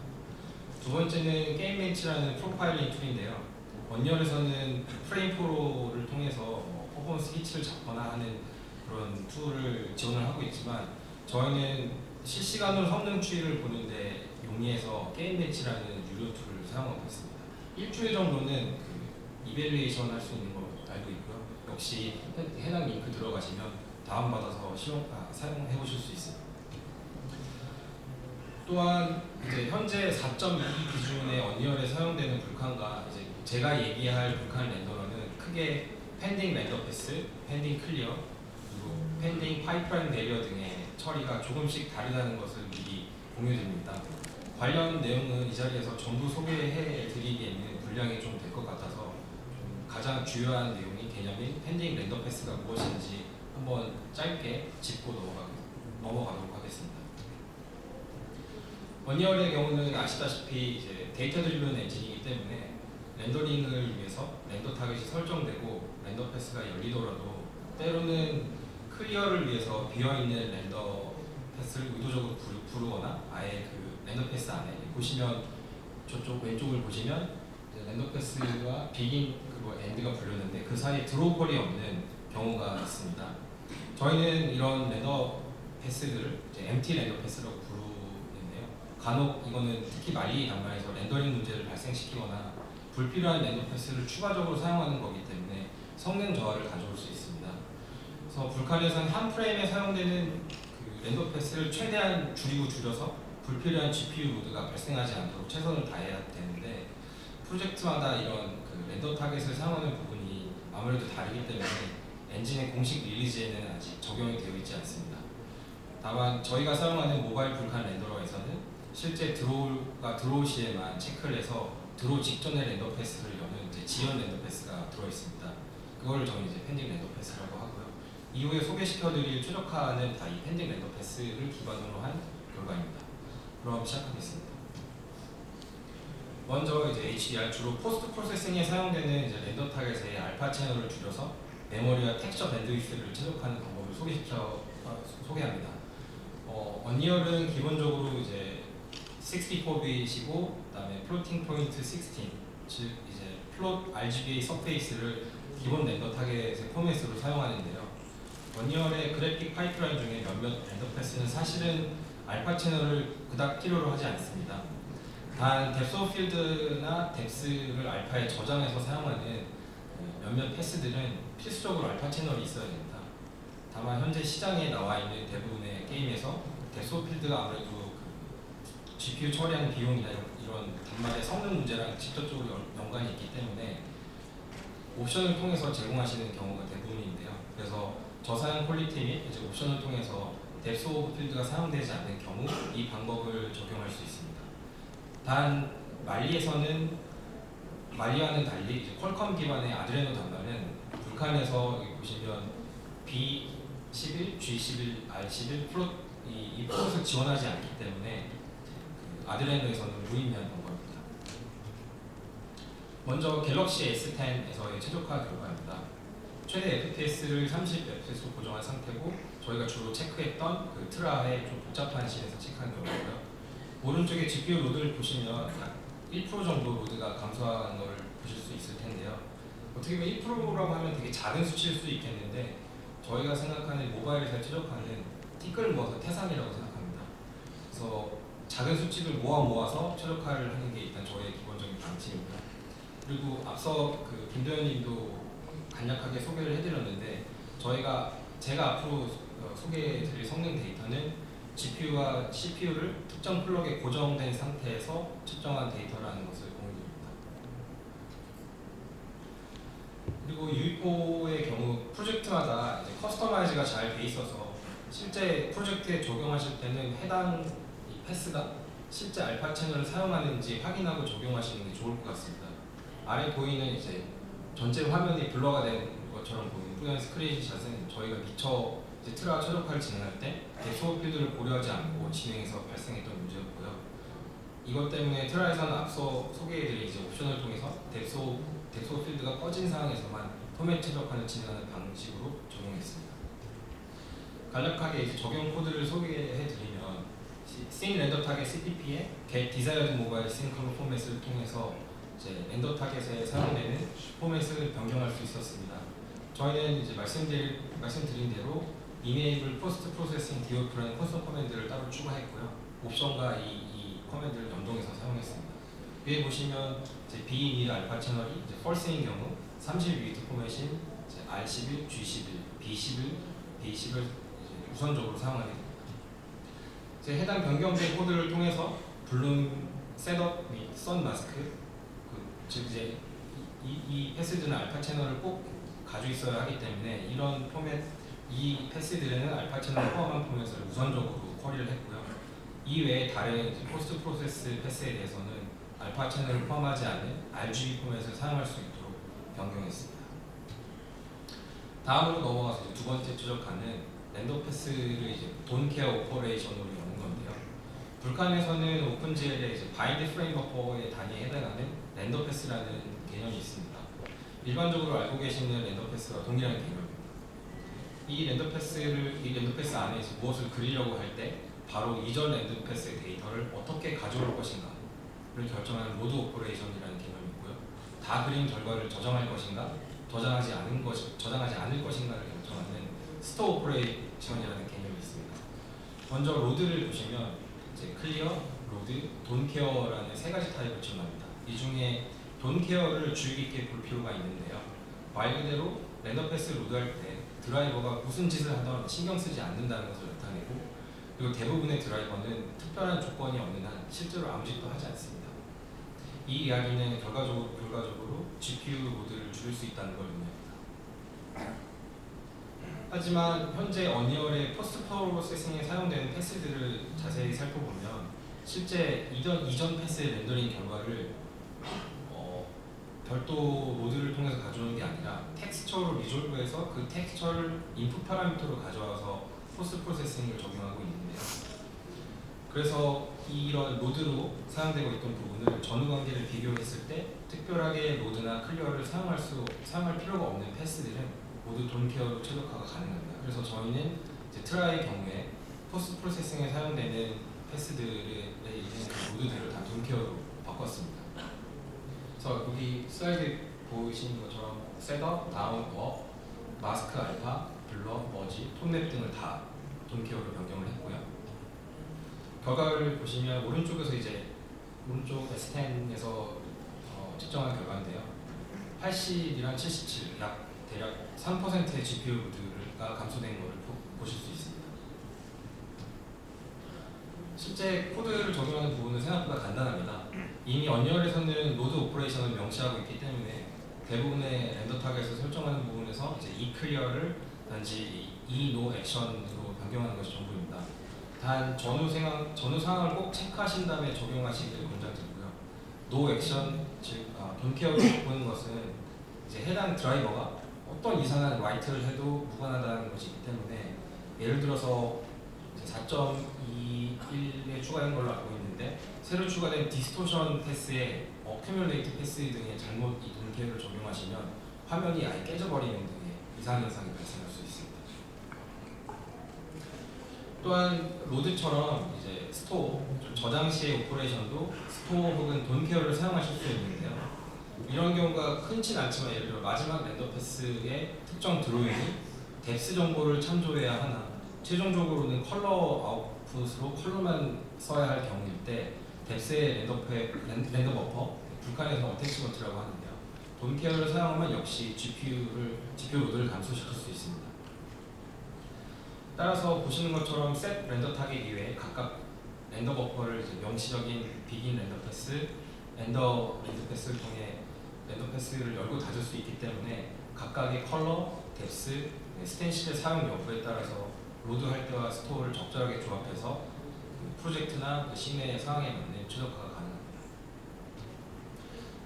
두 번째는 게임벤치라는 프로파일링 툴인데요. 언리얼에서는 프레임 프로를 통해서 퍼포먼스 히치를 잡거나 하는 그런 툴을 지원을 하고 있지만, 저희는 실시간으로 성능 추이를 보는데 용이해서 게임벤치라는 유료 툴을 사용하고 있습니다. 일주일 정도는 그 이벨리에이션 할 수 있는 걸 알고 있고요. 역시 해당 링크 들어가시면 다운받아서 사용해 보실 수 있습니다. 또한 이제 현재 4.2 기준의 언리얼에 사용되는 불칸과 이제 제가 얘기할 불칸 렌더러는 크게 펜딩 렌더 패스, 펜딩 클리어, 그리고 펜딩 파이프라인 베리어 등의 처리가 조금씩 다르다는 것을 미리 공유드립니다. 관련 내용은 이 자리에서 전부 소개해 드리기에는 분량이 좀 될 것 같아서 가장 주요한 내용인 개념인 펜딩 렌더 패스가 무엇인지 한번 짧게 짚고 넘어가도록 하겠습니다. 언리얼의 경우는 아시다시피 이제 데이터 드리븐 엔진이기 때문에 렌더링을 위해서 렌더 타겟이 설정되고 렌더 패스가 열리더라도 때로는 클리어를 위해서 비어있는 렌더 패스를 의도적으로 부르거나 아예 그 렌더 패스 안에 보시면 저쪽 왼쪽을 보시면 렌더 패스와 비긴 그리고 엔드가 불렸는데 그 사이에 드로우볼이 없는 경우가 있습니다. 저희는 이런 렌더 패스들을 이제 empty 렌더 패스라고 부르는데요. 간혹 이거는 특히 말리 단말에서 렌더링 문제를 발생시키거나 불필요한 렌더 패스를 추가적으로 사용하는 거기 때문에 성능 저하를 가져올 수 있습니다. 그래서 불칸에서는 한 프레임에 사용되는 그 렌더 패스를 최대한 줄여서 불필요한 GPU 로드가 발생하지 않도록 최선을 다해야 되는데, 프로젝트마다 이런 그 렌더 타겟을 사용하는 부분이 아무래도 다르기 때문에 엔진의 공식 리리즈에는 아직 적용이 되어 있지 않습니다. 다만 저희가 사용하는 모바일 불칸 렌더러에서는 실제 드로우가 들어올 시에만 체크를 해서 들어오 직전에 렌더 패스를 여는 이제 지연 렌더 패스가 들어 있습니다. 그거를 저는 이제 펜딩 렌더 패스라고 하고요. 이후에 소개시켜드릴 최적화는 다 이 펜딩 렌더 패스를 기반으로 한 결과입니다. 그럼 시작하겠습니다. 먼저 이제 HDR 주로 포스트 프로세싱에 사용되는 이제 렌더 타겟의 알파 채널을 줄여서 메모리와 텍스처 밴드위스를 최적화하는 방법을 소개합니다. 언리얼은 기본적으로 이제 64bit이고 그다음에 플로팅 포인트 16, 즉 이제 플롯 RGBA 서페이스를 기본 렌더 타겟의 포맷으로 사용하는데요. 언리얼의 그래픽 파이프라인 중에 몇몇 렌더 패스는 사실은 알파 채널을 그닥 필요로 하지 않습니다. 단 뎁스 오브 필드나 뎁스를 알파에 저장해서 사용하는 몇몇 패스들은 필수적으로 알파 채널이 있어야 됩니다. 다만 현재 시장에 나와 있는 대부분의 게임에서 뎁스 오브 필드가 아무래도 그 GPU 처리하는 비용이나 이런 단말의 성능 문제랑 직접적으로 연관이 있기 때문에 옵션을 통해서 제공하시는 경우가 대부분인데요. 그래서 저사양 퀄리티 및 이제 옵션을 통해서 뎁스 오브 필드가 사용되지 않는 경우 이 방법을 적용할 수 있습니다. 단 말리와는 달리 이제 퀄컴 기반의 아드레노 단말은 불칸에서 여기 보시면 B11, G11, R11 플롯 이 플롯을 지원하지 않기 때문에 그 아드레노에서는 무의미한 방법입니다. 먼저 갤럭시 S10에서의 최적화 결과입니다. 최대 FPS를 30fps로 고정한 상태고 저희가 주로 체크했던 그 트라의 좀 복잡한 실에서 체크한 결과고요. 오른쪽에 GPU 로드를 보시면 약 1% 정도 로드가 감소한 걸 보실 수 있을 텐데요. 어떻게 보면 1%라고 하면 되게 작은 수치일 수 있겠는데 저희가 생각하는 모바일에서 최적화는 티끌을 모아서 태산이라고 생각합니다. 그래서 작은 수치를 모아서 최적화를 하는 게 일단 저의 기본적인 방침입니다. 그리고 앞서 그 김도현님도 간략하게 소개를 해드렸는데 제가 앞으로 소개해드릴 성능 데이터는 GPU와 CPU를 특정 플럭에 고정된 상태에서 측정한 데이터라는 것을 공유드립니다. 그리고 U2의 경우 프로젝트마다 이제 커스터마이즈가 잘 돼 있어서 실제 프로젝트에 적용하실 때는 해당 이 패스가 실제 알파 채널을 사용하는지 확인하고 적용하시는 게 좋을 것 같습니다. 아래 보이는 이제 전체 화면이 블러가 된 것처럼 보이는 뿌연 스크린샷은 저희가 미처 이제 트라 최적화를 진행할 때 뎁스 오브 필드를 고려하지 않고 진행해서 발생했던 문제였고요. 이것 때문에 트라에서는 앞서 소개해드린 이제 옵션을 통해서 뎁스 오브 필드가 꺼진 상황에서만 포맷 최적화를 진행하는 방식으로 적용했습니다. 간략하게 이제 적용 코드를 소개해드리면 씬 렌더 타겟 CPP에 get desired mobile sync 포맷을 통해서 이제 렌더 타겟에 사용되는 포맷을 변경할 수 있었습니다. 저희는 이제 말씀드린 대로 enable post processing DOF라는 콘솔 커맨드를 따로 추가했고요. 옵션과 이 커맨드를 연동해서 사용했습니다. 위에 보시면 이제 B1 알파 채널이 이제 false인 경우 30위트 포맷인 이제 R11, G11, B11, B10을 우선적으로 사용하게 됩니다. 이제 해당 변경된 코드를 통해서 블룸 셋업 및 선 마스크 즉 이제 이 패스들은 알파 채널을 꼭 가지고 있어야 하기 때문에 이런 포맷 이 패스들에는 알파 채널을 포함한 포맷을 우선적으로 쿼리를 했고요. 이외에 다른 포스트 프로세스 패스에 대해서는 알파 채널을 포함하지 않은 RGB 포맷을 사용할 수 있도록 변경했습니다. 다음으로 넘어가서 두 번째 최적화는 렌더 패스를 이제 돈 케어 오퍼레이션으로 여는 건데요. 불칸에서는 오픈GL의 이제 바인드 프레임 버퍼의 단위에 해당하는 렌더 패스라는 개념이 있습니다. 일반적으로 알고 계시는 렌더 패스와 동일한 개념입니다. 이 렌더 패스 안에 무엇을 그리려고 할 때 바로 이전 렌더 패스의 데이터를 어떻게 가져올 것인가를 결정하는 로드 오퍼레이션이라는 개념이 있고요. 다 그린 결과를 저장할 것인가, 저장하지 않을 것인가를 결정하는 스토어 오퍼레이션이라는 개념이 있습니다. 먼저 로드를 보시면 이제 클리어, 로드, 돈 케어라는 세 가지 타입을 지원합니다. 이 중에 돈 케어를 주의 깊게 볼 필요가 있는데요. 말 그대로 렌더 패스 로드할 때 드라이버가 무슨 짓을 하던 신경 쓰지 않는다는 것을 나타내고 그리고 대부분의 드라이버는 특별한 조건이 없는 한 실제로 아무 짓도 하지 않습니다. 이 이야기는 결과적으로 GPU 로드를 줄일 수 있다는 걸 의미합니다. 하지만 현재 언리얼의 포스트 프로세싱에 사용되는 패스들을 자세히 살펴보면 실제 이전 패스의 렌더링 결과를 별도 모듈을 통해서 가져오는 게 아니라 텍스처로 리졸브해서 그 텍스처를 인풋 파라미터로 가져와서 포스트 프로세싱을 적용하고 있는데요. 그래서 이런 로드로 사용되고 있던 부분을 전후 관계를 비교했을 때 특별하게 로드나 클리어를 사용할 필요가 없는 패스들은 모두 돈케어로 최적화가 가능합니다. 그래서 저희는 이제 트라이의 경우에 포스트 프로세싱에 사용되는 패스들의 모드들을 다 돈케어로 바꿨습니다. 그래서 여기 슬라이드 보이시는 것처럼 셋업, 다운, 업, 마스크, 알파, 블러, 머지, 톤랩 등을 다 돈케어로 변경을 했고요. 결과를 보시면 오른쪽에서 이제 오른쪽 S10에서 측정한 결과인데요. 80이랑 77, 대략 3%의 GPU 로드가 감소된 것을 보실 수 있습니다. 실제 코드를 적용하는 부분은 생각보다 간단합니다. 이미 언리얼에서는 로드 오퍼레이션을 명시하고 있기 때문에 대부분의 렌더 타겟에서 설정하는 부분에서 이제 이 클리어를 단지 이 노 액션으로 변경하는 것이 전부입니다. 단 전후 상황을 꼭 체크하신 다음에 적용하시기를 권장드리고요. 노 액션, 즉 돈케어로 바꾸는 것은 이제 해당 드라이버가 어떤 이상한 라이트를 해도 무관하다는 것이기 때문에 예를 들어서 4.21에 추가된 걸로 알고 있는데 새로 추가된 디스토션 패스에 어큐뮬레이트 패스 등의 잘못 이 돈케어를 적용하시면 화면이 아예 깨져버리는 등의 이상 현상이 발생할 수 있습니다. 또한 로드처럼 이제 스토어, 저장 시의 오퍼레이션도 스토어 혹은 돈케어를 사용하실 수 있는데요. 이런 경우가 흔치 않지만 예를 들어 마지막 렌더 패스의 특정 드로잉이 뎁스 정보를 참조해야 하나 최종적으로는 컬러 아웃풋으로 컬러만 써야 할 경우일 때 뎁스의 렌더 버퍼, 불칸에서 어태치먼트라고 하는데요. 돈케어를 사용하면 역시 GPU 로드를 감소시킬 수 있습니다. 따라서 보시는 것처럼 셋 렌더 타겟 이외에 각각 렌더 버퍼를 이제 명시적인 비긴 렌더 패스, 엔더 렌더 패스를 통해 렌더 패스를 열고 닫을 수 있기 때문에 각각의 컬러, 뎁스, 스텐실의 사용 여부에 따라서 로드할 때와 스토어를 적절하게 조합해서 프로젝트나 시내의 상황에 맞는 최적화가 가능합니다.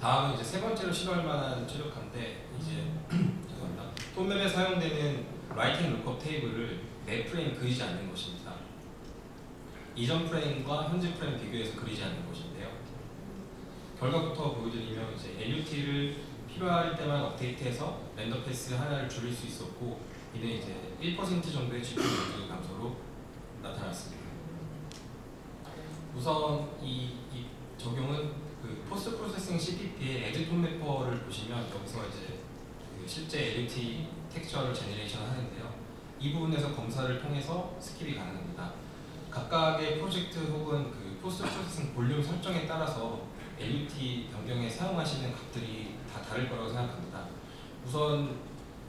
다음은 이제 세 번째로 시도할 만한 최적화인데 이제 죄송합니다. 톤맵에 사용되는 라이팅 룩업 테이블을 매 프레임 그리지 않는 것입니다. 이전 프레임과 현재 프레임 비교해서 그리지 않는 것인데요. 결과부터 보여드리면 이제 LUT를 필요할 때만 업데이트해서 렌더 패스 하나를 줄일 수 있었고 이는 이제 1% 정도의 GPU 로드 감소로 나타났습니다. 우선 이 적용은 그 포스트 프로세싱 CPP의 에드 톤 매퍼를 보시면 여기서 이제 그 실제 LUT 텍스처를 제너레이션 하는데요. 이 부분에서 검사를 통해서 스킵이 가능합니다. 각각의 프로젝트 혹은 그 포스트 프로세싱 볼륨 설정에 따라서 LUT 변경에 사용하시는 값들이 다 다를 거라고 생각합니다. 우선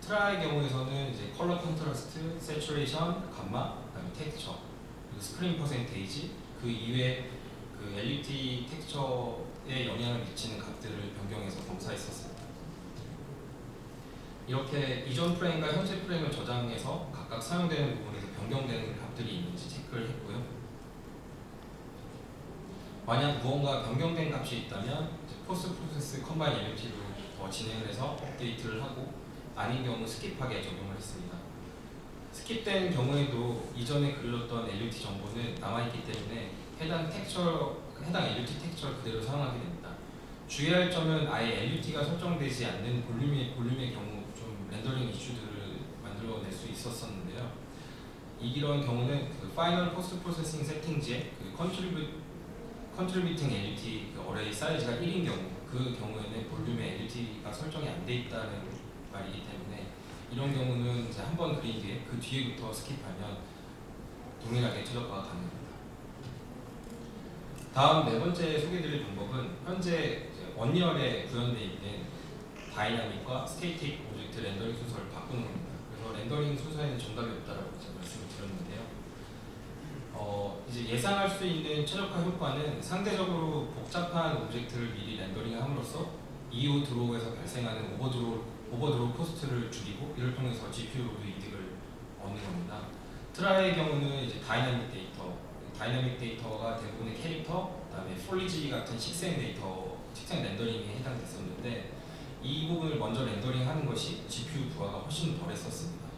트라이의 경우에서는 이제 컬러 컨트라스트, 세츄레이션, 감마, 그다음에 텍스처, 그리고 스크린 퍼센테이지 그 이외에 그 LUT 텍스처에 영향을 미치는 값들을 변경해서 검사했었습니다. 이렇게 이전 프레임과 현재 프레임을 저장해서 각각 사용되는 부분에서 변경되는 값들이 있는지 체크를 했고요. 만약 무언가 변경된 값이 있다면 포스트 프로세스 컴바인 LUT로 더 진행을 해서 업데이트를 하고 아닌 경우 스킵하게 적용을 했습니다. 스킵된 경우에도 이전에 그려졌던 LUT 정보는 남아있기 때문에 해당 LUT 텍스처를 그대로 사용하게 됩니다. 주의할 점은 아예 LUT가 설정되지 않는 볼륨의 경우 좀 렌더링 이슈들을 만들어낼 수 있었는데요. 이런 경우는 그 파이널 포스트 프로세싱 세팅지에 그 컨트리뷰팅 LUT 그 어레이 사이즈가 1인 경우 그 경우에는 볼륨의 LUT가 설정이 안 돼 있다는 말이기 때문에 이런 경우는 이제 한번 그린 뒤에 그 뒤에부터 스킵하면 동일하게 최적화가 가능합니다. 다음 네 번째 소개드릴 방법은 현재 언리얼에 구현되어 있는 다이나믹과 스테이틱 오브젝트 렌더링 순서를 바꾸는 겁니다. 그래서 렌더링 순서에는 정답이 없다라고 제가 말씀을 드렸는데요. 이제 예상할 수 있는 최적화 효과는 상대적으로 복잡한 오브젝트를 미리 렌더링함으로써 이후 드로우에서 발생하는 오버드로우 코스트를 줄이고 이를 통해서 GPU로도 이득을 얻는 겁니다. 트라이의 경우는 이제 다이나믹 데이터가 대부분의 캐릭터, 그다음에 폴리지 같은 식생 데이터, 식생 렌더링에 해당됐었는데 이 부분을 먼저 렌더링하는 것이 GPU 부하가 훨씬 덜했었습니다.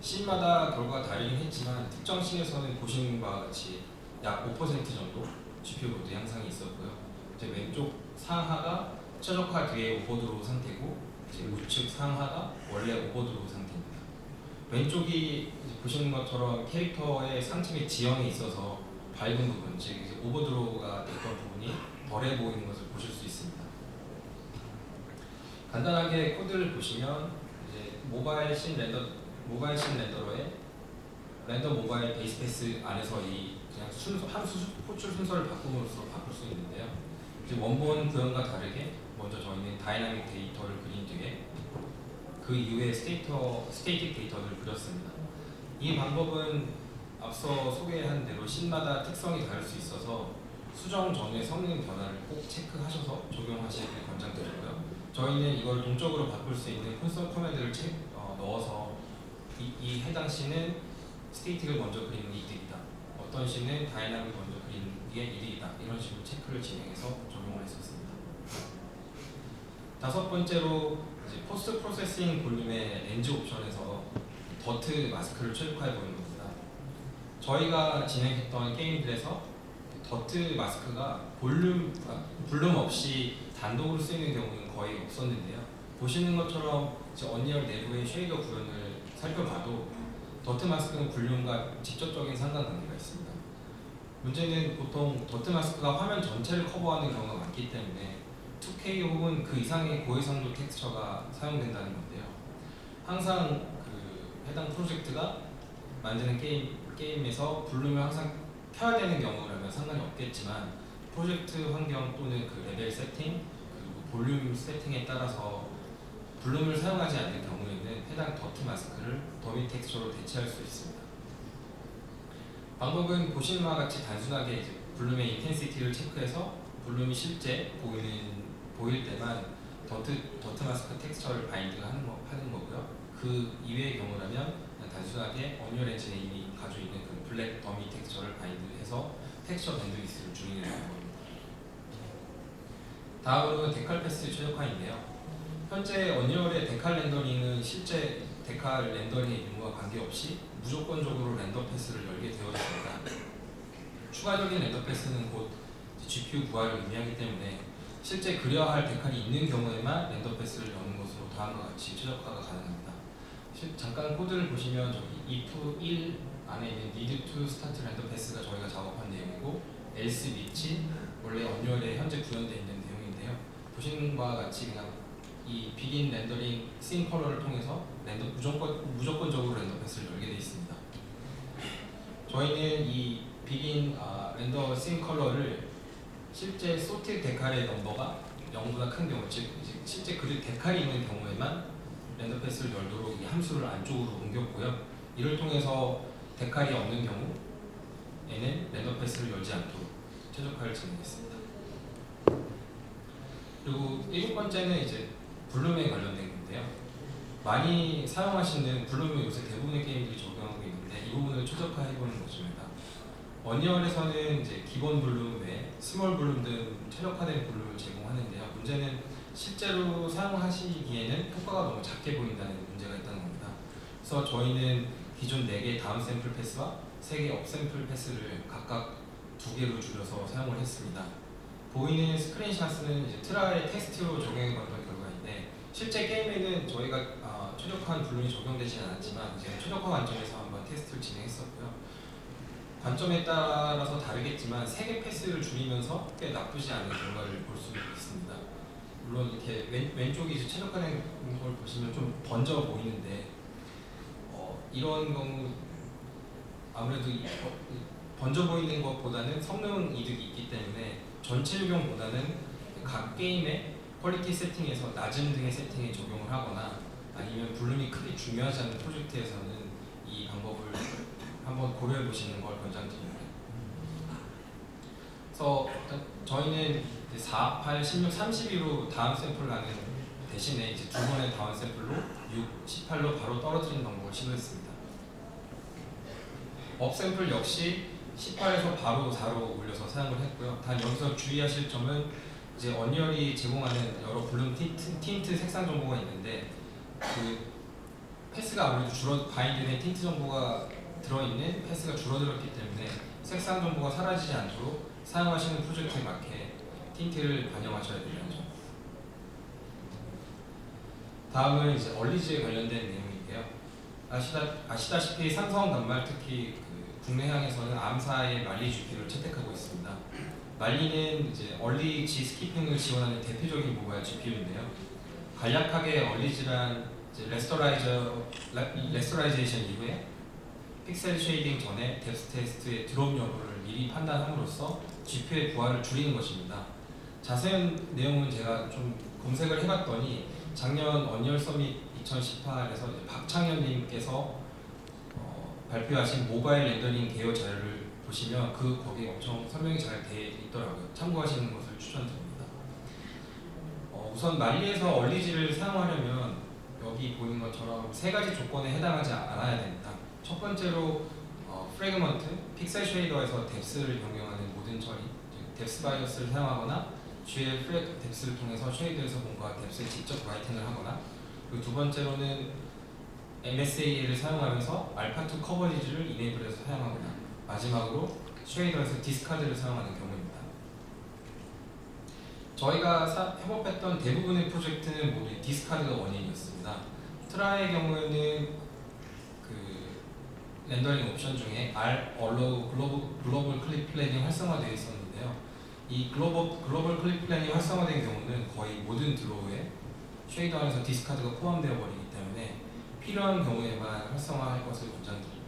씬마다 결과가 다르긴 했지만 특정 씬에서는 보시는 바와 같이 약 5% 정도 GPU 로드 향상이 있었고요. 이제 왼쪽 상하가 최적화 뒤에 오버드로우 상태고 이제 우측 상하가 원래 오버드로우 상태입니다. 왼쪽이 보시는 것처럼 캐릭터의 상층의 지형에 있어서 밝은 부분, 즉 이제 오버드로우가 됐던 부분이 덜해 보이는 것을 보실 수 있습니다. 간단하게 코드를 보시면 이제 모바일 씬 렌더러의 렌더 모바일 베이스 패스 안에서 이 그냥 호출 순서를 바꿈으로써 바꿀 수 있는데요. 이제 원본 구현과 다르게 먼저 저희는 다이나믹 데이터를 그린 뒤에 그 이후에 스테이틱 데이터를 그렸습니다. 이 방법은 앞서 소개한 대로 씬마다 특성이 다를 수 있어서 수정 전에 성능 변화를 꼭 체크하셔서 적용하시길 권장드리고요. 저희는 이걸 동적으로 바꿀 수 있는 콘솔 커맨드를 넣어서 이 해당 씬은 스테이틱을 먼저 그리는 게 이득이다. 어떤 씬은 다이나믹을 먼저 그리는 게 이득이다. 이런 식으로 체크를 진행해서 적용을 했었습니다. 다섯 번째로 이제 포스트 프로세싱 볼륨의 렌즈 옵션에서 더트 마스크를 최적화해 보는 겁니다. 저희가 진행했던 게임들에서 더트 마스크가 볼륨 없이 단독으로 쓰이는 경우는 거의 없었는데요. 보시는 것처럼 언리얼 내부의 쉐이더 구현을 살펴봐도 더트 마스크는 볼륨과 직접적인 상관관계가 있습니다. 문제는 보통 더트 마스크가 화면 전체를 커버하는 경우가 많기 때문에 2K 혹은 그 이상의 고해상도 텍스처가 사용된다는 건데요. 항상 그 해당 프로젝트가 만드는 게임에서 볼륨을 항상 켜야 되는 경우라면 상관이 없겠지만 프로젝트 환경 또는 그 레벨 세팅 그리고 볼륨 세팅에 따라서 볼륨을 사용하지 않는 경우에는 해당 더트 마스크를 더미 텍스처로 대체할 수 있습니다. 방법은 보시는 바와 같이 단순하게 이제 볼륨의 인텐시티를 체크해서 볼륨이 실제 보일 때만 더트 마스크 텍스처를 바인드하는 거고요. 그 이외의 경우라면 그냥 단순하게 언리얼 엔진에 이미 가지고 있는 그 블랙 더미 텍스처를 바인드해서 텍스처 밴드위스를 줄이는 방법입니다. 다음으로는 데칼 패스 최적화인데요. 현재 언리얼의 데칼 렌더링은 실제 데칼 렌더링의 유무와 관계없이 무조건적으로 렌더 패스를 열게 되어 있습니다. 추가적인 렌더 패스는 곧 GPU 부하를 의미하기 때문에 실제 그려야 할 데칼이 있는 경우에만 렌더 패스를 여는 것으로 다음과 같이 최적화가 가능합니다. 잠깐 코드를 보시면 저기 if 1 안에 있는 need to start render pass가 저희가 작업한 내용이고 else 밑이 원래 언리얼에 현재 구현되어 있는 내용인데요. 보시는 바와 같이 그냥 이 begin rendering scene color를 통해서 무조건적으로 렌더 패스를 열게 되어 있습니다. 저희는 이 begin render scene color를 실제 sorted 데칼의 넘버가 0보다 큰 경우, 즉 실제 그릴 데칼이 있는 경우에만 렌더 패스를 열도록 이 함수를 안쪽으로 옮겼고요. 이를 통해서 데칼이 없는 경우에는 렌더 패스를 열지 않도록 최적화를 진행했습니다. 그리고 일곱 번째는 이제 블룸에 관련된 건데요. 많이 사용하시는 블룸을 요새 대부분의 게임들이 적용하고 있는데 이 부분을 최적화해보는 것입니다. 언리얼에서는 이제 기본 블룸 외에 스몰 블룸 등 최적화된 블룸을 제공하는데요. 문제는 실제로 사용하시기에는 효과가 너무 작게 보인다는 문제가 있다는 겁니다. 그래서 저희는 기존 4개 다운 샘플 패스와 3개 업 샘플 패스를 각각 2개로 줄여서 사용을 했습니다. 보이는 스크린샷은 이제 트라이의 테스트로 적용해봤던 결과인데 실제 게임에는 저희가 최적화한 블룸이 적용되지 않았지만 이제 최적화 관점에서 한번 테스트를 진행했었고요. 관점에 따라서 다르겠지만 3개 패스를 줄이면서 꽤 나쁘지 않은 결과를 볼 수 있습니다. 물론 이렇게 왼쪽이 이제 최적화된 걸 보시면 좀 번져 보이는데 이런 경우 아무래도 번져 보이는 것보다는 성능 이득이 있기 때문에 전체 적용보다는 각 게임의 퀄리티 세팅에서 낮음 등의 세팅에 적용을 하거나 아니면 블룸이 크게 중요하지 않은 프로젝트에서는 이 방법을 한번 고려해 보시는 걸 권장드립니다. 그래서 저희는 4, 8, 16, 32로 다음 샘플 하는 대신에 이제 두 번의 다운 샘플로 6, 18로 바로 떨어뜨리는 방법을 시도했습니다. 업 샘플 역시 18에서 바로 4로 올려서 사용을 했고요. 단 여기서 주의하실 점은 이제 언리얼이 제공하는 여러 블룸 틴트 색상 정보가 있는데 그 패스가 아무래도 바인드에 틴트 정보가 들어있는 패스가 줄어들었기 때문에 색상 정보가 사라지지 않도록 사용하시는 프로젝트에 맞게 틴트를 반영하셔야 된다는 점. 다음은 이제 얼리지에 관련된 내용인데요. 아시다시피 삼성 단말 특히 그 국내향에서는 암사의 말리 GPU를 채택하고 있습니다. 말리는 이제 얼리 G 스키핑을 지원하는 대표적인 모바일 GPU인데요. 간략하게 얼리지란 이제 레스토라이제이션 이후에 픽셀 쉐이딩 전에 뎁스 테스트의 드롭 여부를 미리 판단함으로써 GPU의 부하를 줄이는 것입니다. 자세한 내용은 제가 좀 검색을 해봤더니 작년 언리얼 서밋 2018에서 박창현님께서 발표하신 모바일 렌더링 개요 자료를 보시면 거기에 엄청 설명이 잘 돼 있더라고요. 참고하시는 것을 추천드립니다. 우선 말리에서 얼리지를 사용하려면 여기 보이는 것처럼 세 가지 조건에 해당하지 않아야 됩니다. 첫 번째로 프래그먼트, 픽셀 쉐이더에서 뎁스를 변경하는 모든 처리, 뎁스 바이오스를 사용하거나 GL 프랙 뎁스를 통해서 쉐이더에서 뭔가 뎁스에 직접 라이팅을 하거나, 그리고 두 번째로는 MSA를 사용하면서 알파2 커버리지를 이네이블해서 사용하거나, 마지막으로 쉐이더에서 디스카드를 사용하는 경우입니다. 저희가 협업했던 대부분의 프로젝트는 모두 디스카드가 원인이었습니다. 트라의 경우에는 그 렌더링 옵션 중에 Allow 글로벌 클립 플래닝 활성화되어 있었는데요. 이 글로벌 클립 플래닝 활성화된 경우는 거의 모든 드로우에 쉐이더 안에서 디스카드가 포함되어 버리기 때문에 필요한 경우에만 활성화할 것을 권장드립니다.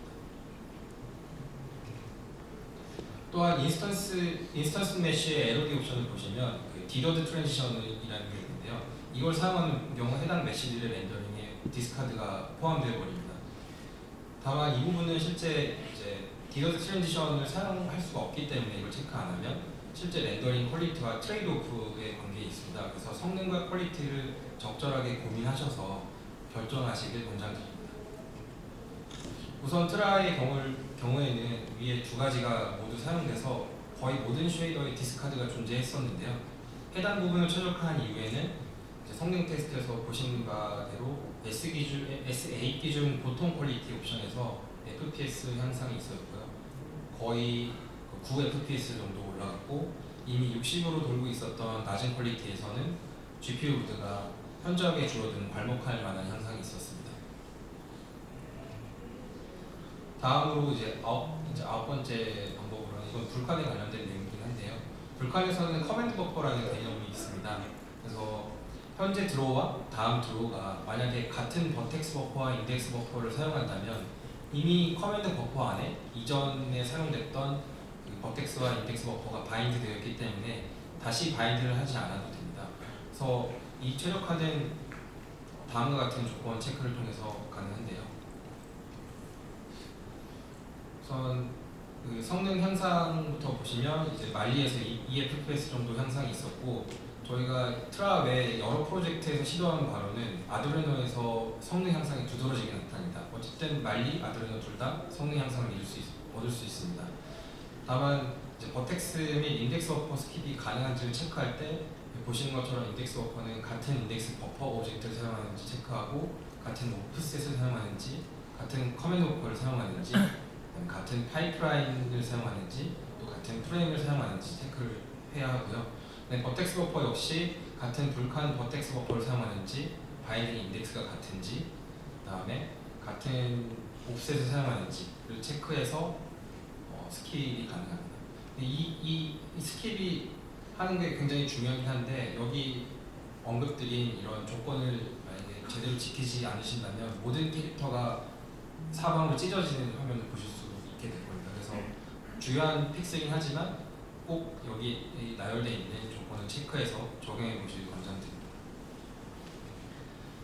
또한 인스턴스 메쉬의 LOD 옵션을 보시면 그 디러드 트랜지션이라는 게 있는데요. 이걸 사용하는 경우 해당 메쉬들의 렌더링에 디스카드가 포함되어 버립니다. 다만 이 부분은 실제 이제 디러드 트랜지션을 사용할 수가 없기 때문에 이걸 체크 안 하면 실제 렌더링 퀄리티와 트레이드 오프의 관계에 있습니다. 그래서 성능과 퀄리티를 적절하게 고민하셔서 결정하시길 권장드립니다. 우선 트라이의 경우에는 위에 두 가지가 모두 사용돼서 거의 모든 쉐이더에 디스카드가 존재했었는데요. 해당 부분을 최적화한 이후에는 이제 성능 테스트에서 보신 바대로 S8 기준 보통 퀄리티 옵션에서 FPS 향상이 있었고요. 거의 9 FPS 정도 올라갔고, 이미 60으로 돌고 있었던 낮은 퀄리티에서는 GPU 로드가 현저하게 줄어든 괄목할 만한 향상이 있었습니다. 다음으로 이제 아홉 번째 방법으로는, 이건 불칸에 관련된 내용이긴 한데요. 불칸에서는 커맨드 버퍼라는 개념이 있습니다. 그래서 현재 드로우와 다음 드로우가 만약에 같은 버텍스 버퍼와 인덱스 버퍼를 사용한다면 이미 커맨드 버퍼 안에 이전에 사용됐던 그 버텍스와 인덱스 버퍼가 바인드 되어 있기 때문에 다시 바인드를 하지 않아도 됩니다. 그래서 이 최적화된 다음과 같은 조건 체크를 통해서 가능한데요. 우선 그 성능 향상부터 보시면 이제 말리에서 2fps 정도 향상이 있었고, 저희가 트라 외 여러 프로젝트에서 시도한 바로는 아두이노에서 성능 향상이 두드러지게 나타납니다. 어쨌든 말리, 아두이노 둘 다 성능 향상을 얻을 수 있습니다. 다만 이제 버텍스 및 인덱스 버퍼 스킵이 가능한지를 체크할 때 보시는 것처럼 인덱스 버퍼는 같은 인덱스 버퍼 오브젝트를 사용하는지 체크하고, 같은 오프셋을 사용하는지, 같은 커맨드 버퍼를 사용하는지, 같은 파이프라인을 사용하는지, 또 같은 프레임을 사용하는지 체크를 해야 하고요. 네, 버텍스 버퍼 역시 같은 불칸 버텍스 버퍼를 사용하는지, 바인딩 인덱스가 같은지, 그 다음에 같은 옵셋을 사용하는지를 체크해서 스킵이 가능합니다. 이 스킵이 하는 게 굉장히 중요하긴 한데, 여기 언급드린 이런 조건을 만약에 제대로 지키지 않으신다면 모든 캐릭터가 사방으로 찢어지는 화면을 보실 수 있게 될 겁니다. 그래서 주요한 픽스이긴 하지만 꼭 여기 나열되어 있는 조건을 체크해서 적용해 보시길 권장드립니다.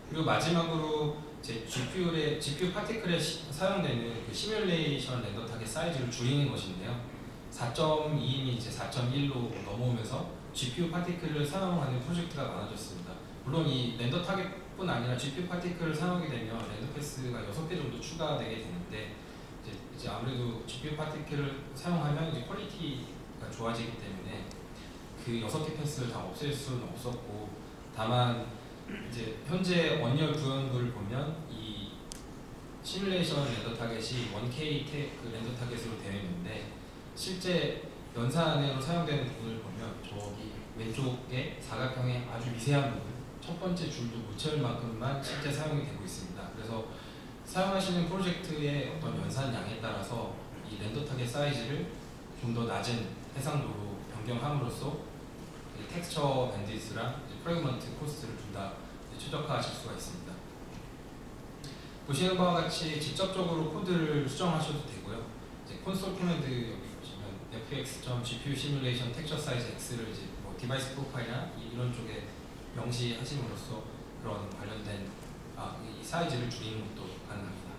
그리고 마지막으로 제 GPU 파티클에 사용되는 그 시뮬레이션 렌더 타겟 사이즈를 줄이는 것인데요. 4.2이 이제 4.1로 넘어오면서 GPU 파티클을 사용하는 프로젝트가 많아졌습니다. 물론 이 렌더 타겟뿐 아니라 GPU 파티클을 사용하게 되면 렌더 패스가 6개 정도 추가되게 되는데 이제 아무래도 GPU 파티클을 사용하면 이제 퀄리티가 좋아지기 때문에 그 6개 패스를 다 없앨 수는 없었고, 다만 이제 현재 원열 구현부를 보면 이 시뮬레이션 렌더 타겟이 1K 그 렌더 타겟으로 되어 있는데, 실제 연산으로 사용되는 부분을 보면 저기 왼쪽에 사각형의 아주 미세한 부분, 첫 번째 줄도 못 채울 만큼만 실제 사용이 되고 있습니다. 그래서 사용하시는 프로젝트의 어떤 연산량에 따라서 이 렌더 타겟 사이즈를 좀 더 낮은 해상도로 변경함으로써 텍스처 밴디스랑 프래그먼트 코스트를 둘 다 최적화하실 수가 있습니다. 보시는 바와 같이 직접적으로 코드를 수정하셔도 되고요. 이제 콘솔 커맨드 여기 보시면 fx.gpu 시뮬레이션 텍스처 사이즈 x를 이제 뭐 디바이스 프로파일이나 이런 쪽에 명시하심으로써 그런 관련된 이 사이즈를 줄이는 것도 가능합니다.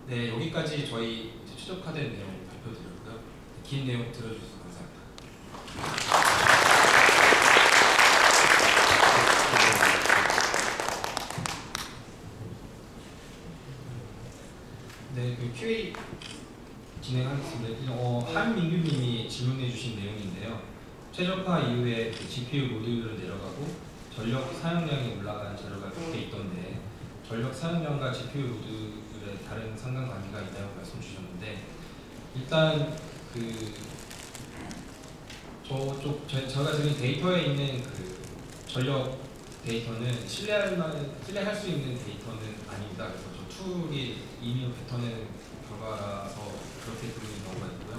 네, 여기까지 저희 이제 최적화된 내용 발표드렸고요. 긴 내용 들어주셔서 감사합니다. 네, 그 QA 진행하겠습니다. 한민규님이 질문해주신 내용인데요. 최적화 이후에 그 GPU 모듈을 내려가고 전력 사용량이 올라가는 자료가 몇 개 있던데 전력 사용량과 GPU 모듈의 다른 상관관계가 있다고 말씀 주셨는데, 일단 그 제가 드린 데이터에 있는 그 전력 데이터는 신뢰할 수 있는 데이터는 아닙니다. 그래서 저 툴이 이미 뱉어내는 결과라서 그렇게 들리는 경우가 있고요.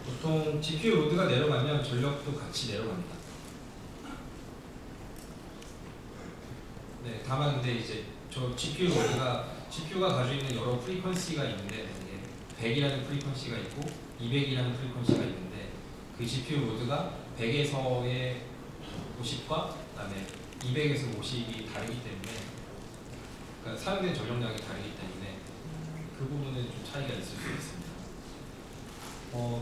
보통 GPU 로드가 내려가면 전력도 같이 내려갑니다. 네, 다만 근데 이제 저 GPU가 가지고 있는 여러 프리퀀시가 있는데, 이게 100이라는 프리퀀시가 있고 200이라는 프리퀀시가 있는데, 그 GPU 로드가 100에서의 50과 그다음에 200에서 50이 다르기 때문에, 그러니까 사용된 전력량이 다르기 때문에 그 부분은 좀 차이가 있을 수 있습니다.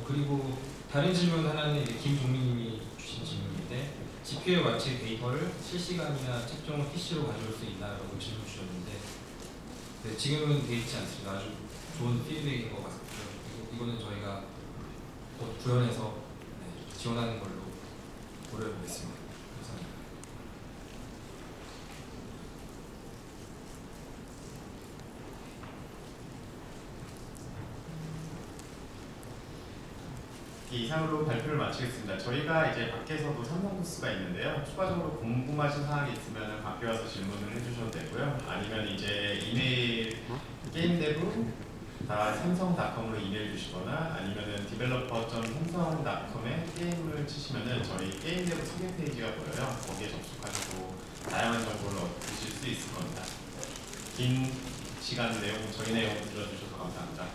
그리고 다른 질문 하나는 이제 김종민님이 주신 질문인데, GPU에 맞춘 데이터를 실시간이나 특정 PC로 가져올 수 있나라고 질문 주셨는데, 네, 지금은 되어 있지 않습니다. 아주 좋은 피드백인 것 같고요. 이거는 저희가 곧 구현해서 지원하는 걸로 고려해보겠습니다. 감사합니다.
이상으로 발표를 마치겠습니다. 저희가 이제 밖에서도 삼성 부스가 있는데요. 추가적으로 궁금하신 사항이 있으면 밖에 와서 질문을 해주셔도 되고요. 아니면 이제 이메일 게임데브 삼성.com으로 이메일 주시거나 아니면은 developer.samsung.com에 게임을 치시면은 저희 게임데브 소개 페이지가 보여요. 거기에 접속하시고 다양한 정보를 얻으실 수 있을 겁니다. 긴 시간 저희 내용 들어주셔서 감사합니다.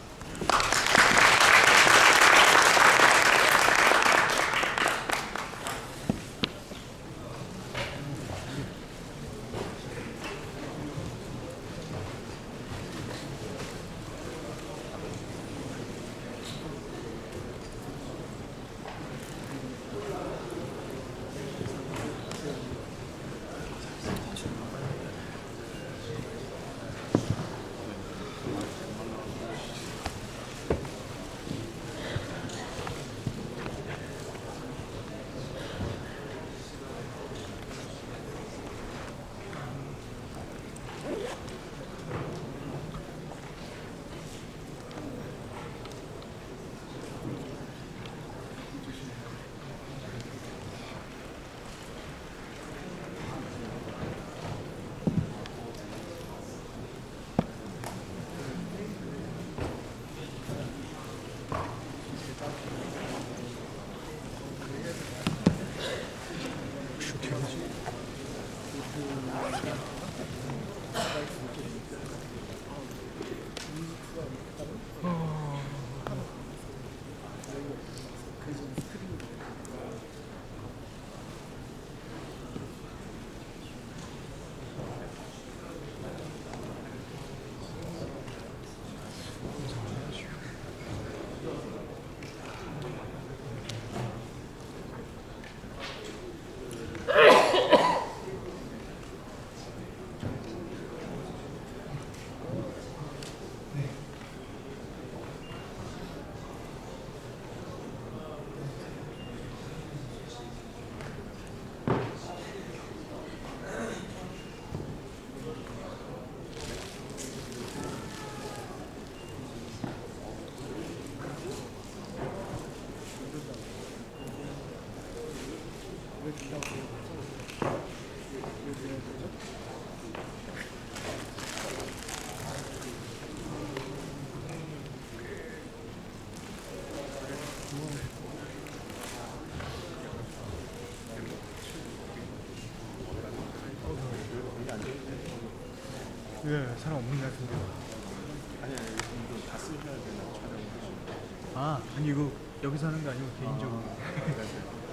예, 사람 없는 것 같은데.
아니 아니 이거 다 쓰셔야 되나 촬영.
아, 아니 이거 여기서 하는 거 아니고 개인적으로.
네, 네.